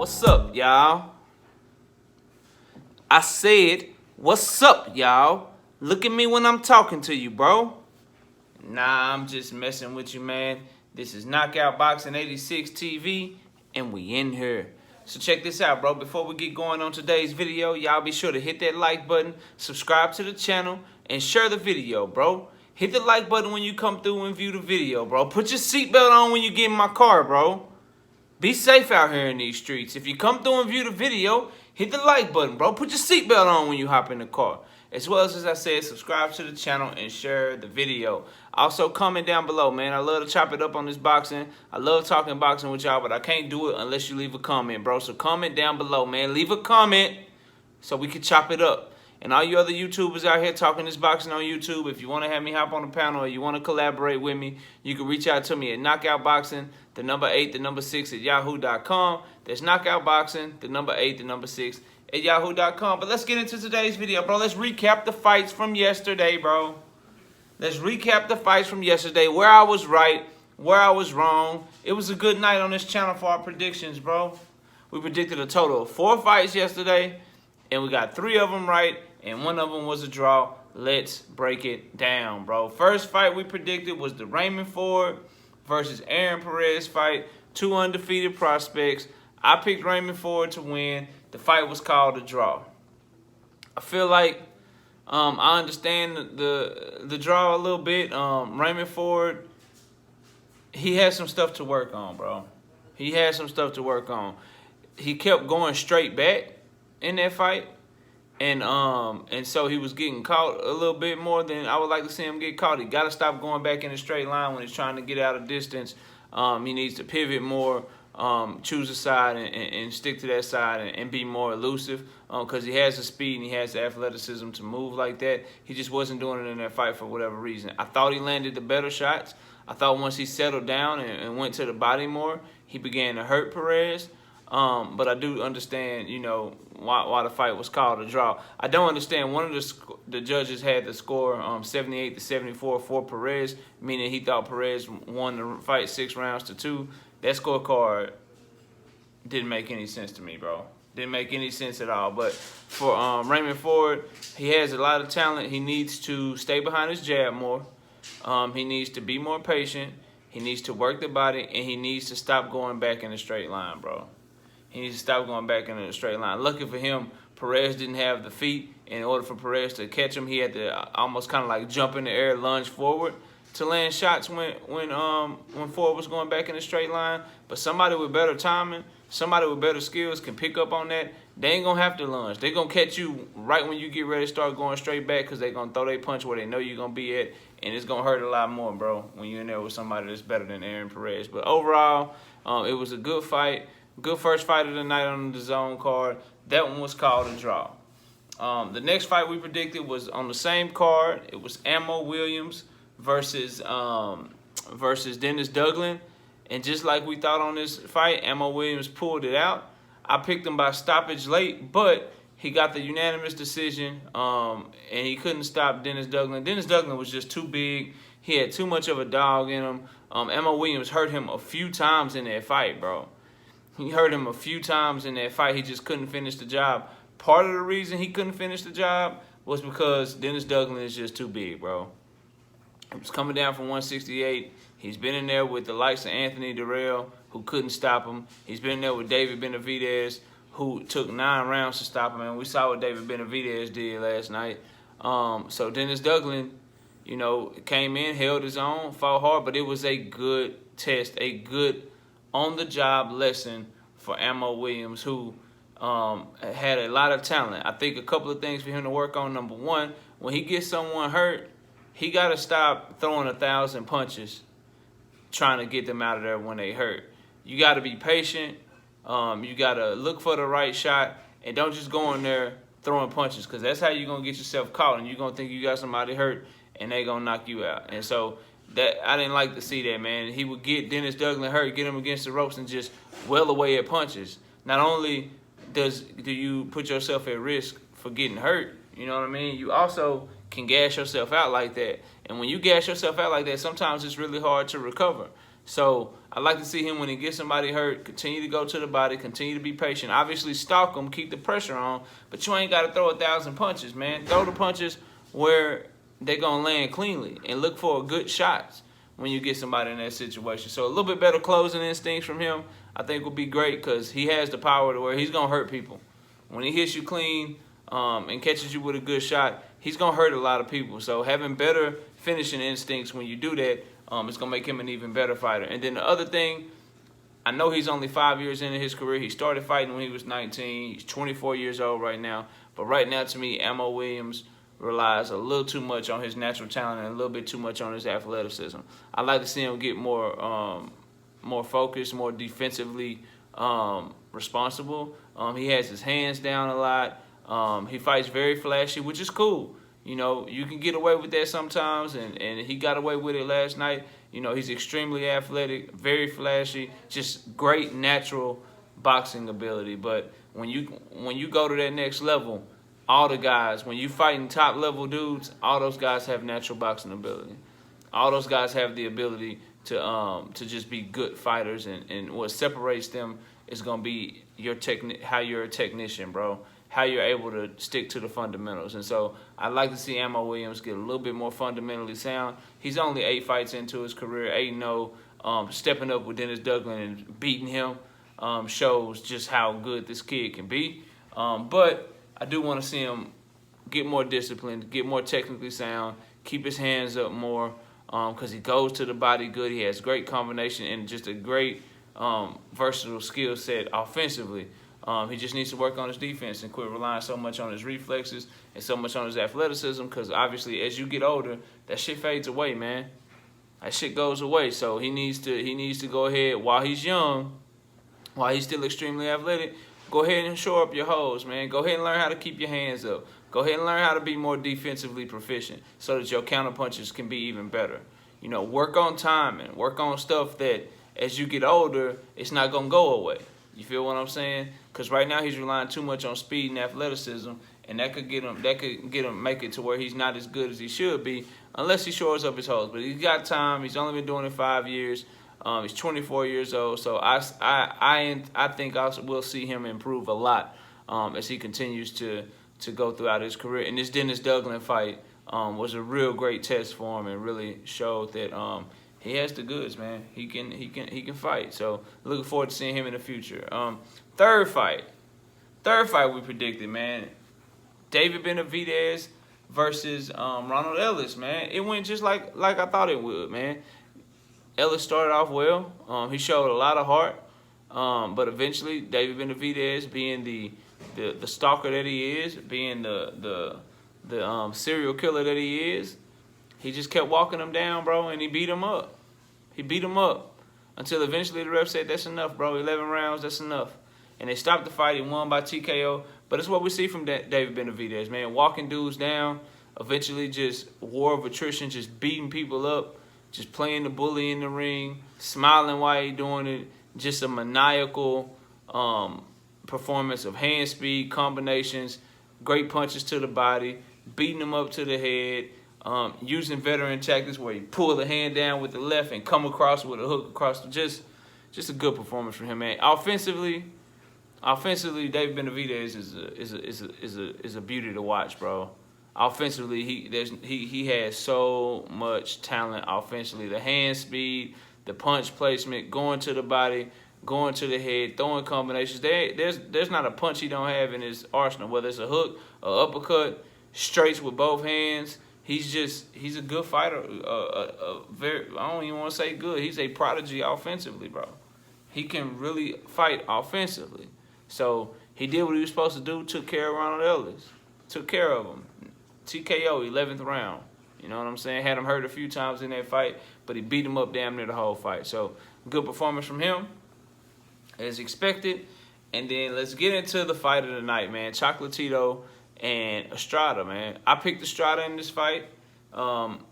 What's up, y'all? I said, what's up, y'all? Look at me when I'm talking to you, bro. Nah, I'm just messing with you, man. This is Knockout Boxing 86 TV, and we in here. So check this out, bro. Before we get going on today's video, y'all be sure to hit that like button, subscribe to the channel, and share the video, bro. Hit the like button when you come through and view the video, bro. Put your seatbelt on when you get in my car, bro. Be safe out here in these streets. If you come through and view the video, hit the like button, bro. Put your seatbelt on when you hop in the car. As well as I said, subscribe to the channel and share the video. Also, comment down below, man. I love to chop it up on this boxing. I love talking boxing with y'all, but I can't do it unless you leave a comment, bro. So comment down below, man. Leave a comment so we can chop it up. And all you other YouTubers out here talking this boxing on YouTube, if you want to have me hop on the panel or you want to collaborate with me, you can reach out to me at Knockout Boxing, the number 8, the number 6 at yahoo.com. That's Knockout Boxing, the number 8, the number 6 at yahoo.com. But let's get into today's video, bro. Let's recap the fights from yesterday, bro. Let's recap the fights from yesterday, where I was right, where I was wrong. It was a good night on this channel for our predictions, bro. We predicted a total of 4 fights yesterday, and we got 3 of them right, and 1 of them was a draw. Let's break it down, bro. First fight we predicted was the Raymond Ford versus Aaron Perez fight. 2 undefeated prospects. I picked Raymond Ford to win. The fight was called a draw. I feel like I understand the draw a little bit. Raymond Ford, he had some stuff to work on, bro. He had some stuff to work on. He kept going straight back in that fight. And so he was getting caught a little bit more than I would like to see him get caught. He got to stop going back in a straight line when he's trying to get out of distance. He needs to pivot more, choose a side and stick to that side and be more elusive because he has the speed and he has the athleticism to move like that. He just wasn't doing it in that fight for whatever reason. I thought he landed the better shots. I thought once he settled down and went to the body more, he began to hurt Perez. But I do understand, you know, why the fight was called a draw. I don't understand. One of the judges had the score 78-74 for Perez, meaning he thought Perez won the fight 6 rounds to 2. That scorecard didn't make any sense to me, bro. Didn't make any sense at all. But for Raymond Ford, he has a lot of talent. He needs to stay behind his jab more. He needs to be more patient. He needs to work the body, and he needs to stop going back in a straight line, bro. He needs to stop going back in a straight line. Lucky for him, Perez didn't have the feet. In order for Perez to catch him, he had to almost kind of like jump in the air, lunge forward to land shots when Ford was going back in a straight line. But somebody with better timing, somebody with better skills can pick up on that. They ain't going to have to lunge. They're going to catch you right when you get ready to start going straight back because they're going to throw their punch where they know you're going to be at. And it's going to hurt a lot more, bro, when you're in there with somebody that's better than Aaron Perez. But overall, it was a good fight. Good first fight of the night on the DAZN card. That one was called a draw. The next fight we predicted was on the same card. It was Ammo Williams versus Dennis Duggan. And just like we thought on this fight, Ammo Williams pulled it out. I picked him by stoppage late, but he got the unanimous decision, and he couldn't stop Dennis Duggan. Dennis Duggan was just too big. He had too much of a dog in him. Ammo Williams hurt him a few times in that fight, bro. He hurt him a few times in that fight. He just couldn't finish the job. Part of the reason he couldn't finish the job was because Dennis Duggan is just too big, bro. He was coming down from 168. He's been in there with the likes of Anthony Durrell, who couldn't stop him. He's been in there with David Benavidez, who took 9 rounds to stop him. And we saw what David Benavidez did last night. So Dennis Duggan, you know, came in, held his own, fought hard, but it was a good test, a good on-the-job lesson for Ammo Williams, who had a lot of talent. I think a couple of things for him to work on. Number one, when he gets someone hurt, he got to stop throwing 1,000 punches trying to get them out of there when they hurt. You got to be patient. You got to look for the right shot, and don't just go in there throwing punches, because that's how you're going to get yourself caught, and you're going to think you got somebody hurt, and they're going to knock you out. And so that I didn't like to see that, man. He would get Dennis Duggan hurt, get him against the ropes, and just well away at punches. Not only do you put yourself at risk for getting hurt, you know what I mean, you also can gas yourself out like that. And when you gas yourself out like that, sometimes it's really hard to recover. So I like to see him when he gets somebody hurt, continue to go to the body, continue to be patient. Obviously stalk them, keep the pressure on, but you ain't got to throw 1,000 punches, man. Throw the punches where they're going to land cleanly and look for good shots when you get somebody in that situation. So a little bit better closing instincts from him I think will be great because he has the power to where he's going to hurt people. When he hits you clean and catches you with a good shot, he's going to hurt a lot of people. So having better finishing instincts when you do that, it's going to make him an even better fighter. And then the other thing, I know he's only 5 years into his career. He started fighting when he was 19. He's 24 years old right now. But right now, to me, Ammo Williams relies a little too much on his natural talent and a little bit too much on his athleticism. I like to see him get more focused, more defensively responsible. He has his hands down a lot. He fights very flashy, which is cool. You know, you can get away with that sometimes, and he got away with it last night. You know, he's extremely athletic, very flashy, just great natural boxing ability. But when you go to that next level, all the guys, when you fighting top level dudes, all those guys have natural boxing ability. All those guys have the ability to just be good fighters, and what separates them is gonna be your how you're a technician, bro. How you're able to stick to the fundamentals. And so I'd like to see Ammo Williams get a little bit more fundamentally sound. He's only 8 fights into his career, 8-0. Stepping up with Dennis Duggan and beating him shows just how good this kid can be. But I do want to see him get more disciplined, get more technically sound, keep his hands up more because he goes to the body good. He has great combination and just a great versatile skill set offensively. He just needs to work on his defense and quit relying so much on his reflexes and so much on his athleticism because obviously as you get older, that shit fades away, man. That shit goes away. So he needs to go ahead while he's young, while he's still extremely athletic, go ahead and shore up your holes, man. Go ahead and learn how to keep your hands up. Go ahead and learn how to be more defensively proficient so that your counterpunches can be even better. You know, work on timing. Work on stuff that as you get older, it's not going to go away. You feel what I'm saying? Because right now he's relying too much on speed and athleticism, and that could get him make it to where he's not as good as he should be unless he shores up his holes. But he's got time. He's only been doing it 5 years. He's 24 years old, so I think we'll see him improve a lot as he continues to go throughout his career. And this Dennis Duggan fight was a real great test for him and really showed that he has the goods, man. He can fight. So looking forward to seeing him in the future. Third fight we predicted, man. David Benavidez versus Ronald Ellis, man. It went just like I thought it would, man. Ellis started off well. He showed a lot of heart, but eventually David Benavidez, being the stalker that he is, being the serial killer that he is, he just kept walking him down, bro, and he beat him up. He beat him up until eventually the ref said, that's enough, bro. 11 rounds, that's enough. And they stopped the fight. He won by TKO. But it's what we see from David Benavidez, man. Walking dudes down, eventually just war of attrition, just beating people up, just playing the bully in the ring, smiling while he doing it. Just a maniacal performance of hand speed, combinations, great punches to the body, beating him up to the head, using veteran tactics where he pull the hand down with the left and come across with a hook across. Just a good performance from him, man. Offensively, David Benavidez is a beauty to watch, bro. Offensively, he has so much talent offensively. The hand speed, the punch placement, going to the body, going to the head, throwing combinations. There's not a punch he don't have in his arsenal, whether it's a hook, an uppercut, straights with both hands. He's a good fighter. I don't even want to say good. He's a prodigy offensively, bro. He can really fight offensively. So he did what he was supposed to do, took care of Ronald Ellis. Took care of him. TKO, 11th round. You know what I'm saying? Had him hurt a few times in that fight, but he beat him up damn near the whole fight. So good performance from him, as expected. And then let's get into the fight of the night, man. Chocolatito and Estrada, man. I picked Estrada in this fight.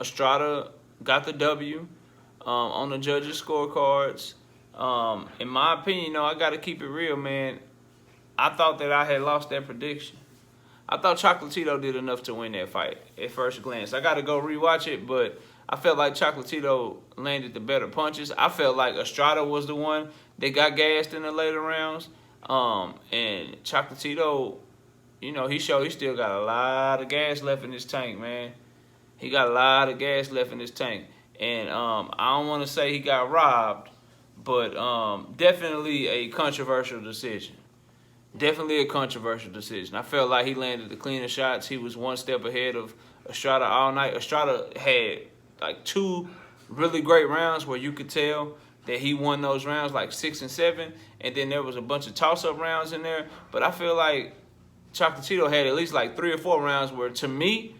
Estrada got the W on the judges' scorecards. In my opinion, I got to keep it real, man. I thought that I had lost that prediction. I thought Chocolatito did enough to win that fight at first glance. I got to go rewatch it, but I felt like Chocolatito landed the better punches. I felt like Estrada was the one that got gassed in the later rounds. And Chocolatito, you know, he showed he still got a lot of gas left in his tank, man. He got a lot of gas left in his tank. And I don't want to say he got robbed, but definitely a controversial decision. Definitely a controversial decision. I felt like he landed the cleaner shots. He was one step ahead of Estrada all night. Estrada had like 2 really great rounds where you could tell that he won those rounds, like 6 and 7. And then there was a bunch of toss-up rounds in there. But I feel like Chocolatito had at least like 3 or 4 rounds where, to me,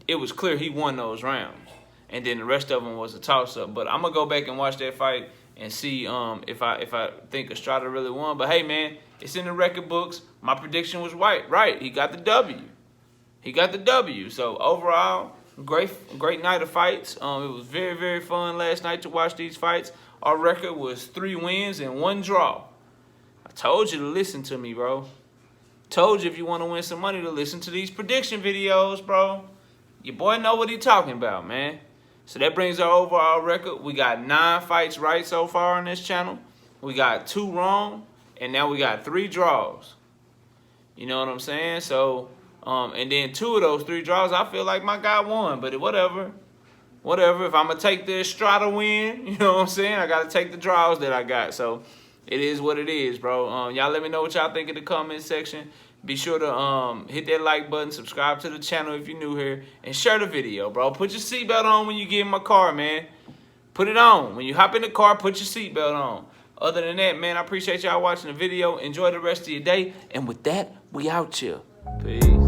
it was clear he won those rounds. And then the rest of them was a toss-up. But I'm going to go back and watch that fight and see if I think Estrada really won. But, hey, man, it's in the record books. My prediction was right. He got the W. He got the W. So, overall, great night of fights. It was very, very fun last night to watch these fights. Our record was 3 wins and 1 draw. I told you to listen to me, bro. Told you if you want to win some money to listen to these prediction videos, bro. Your boy know what he talking about, man. So that brings our overall record. We got 9 fights right so far on this channel. We got 2 wrong, and now we got 3 draws. You know what I'm saying? So, and then 2 of those 3 draws, I feel like my guy won. But whatever. If I'm going to take the Estrada win, you know what I'm saying? I got to take the draws that I got. So it is what it is, bro. Y'all let me know what y'all think in the comment section. Be sure to hit that like button, subscribe to the channel if you're new here, and share the video, bro. Put your seatbelt on when you get in my car, man. Put it on. When you hop in the car, put your seatbelt on. Other than that, man, I appreciate y'all watching the video. Enjoy the rest of your day. And with that, we out here. Peace.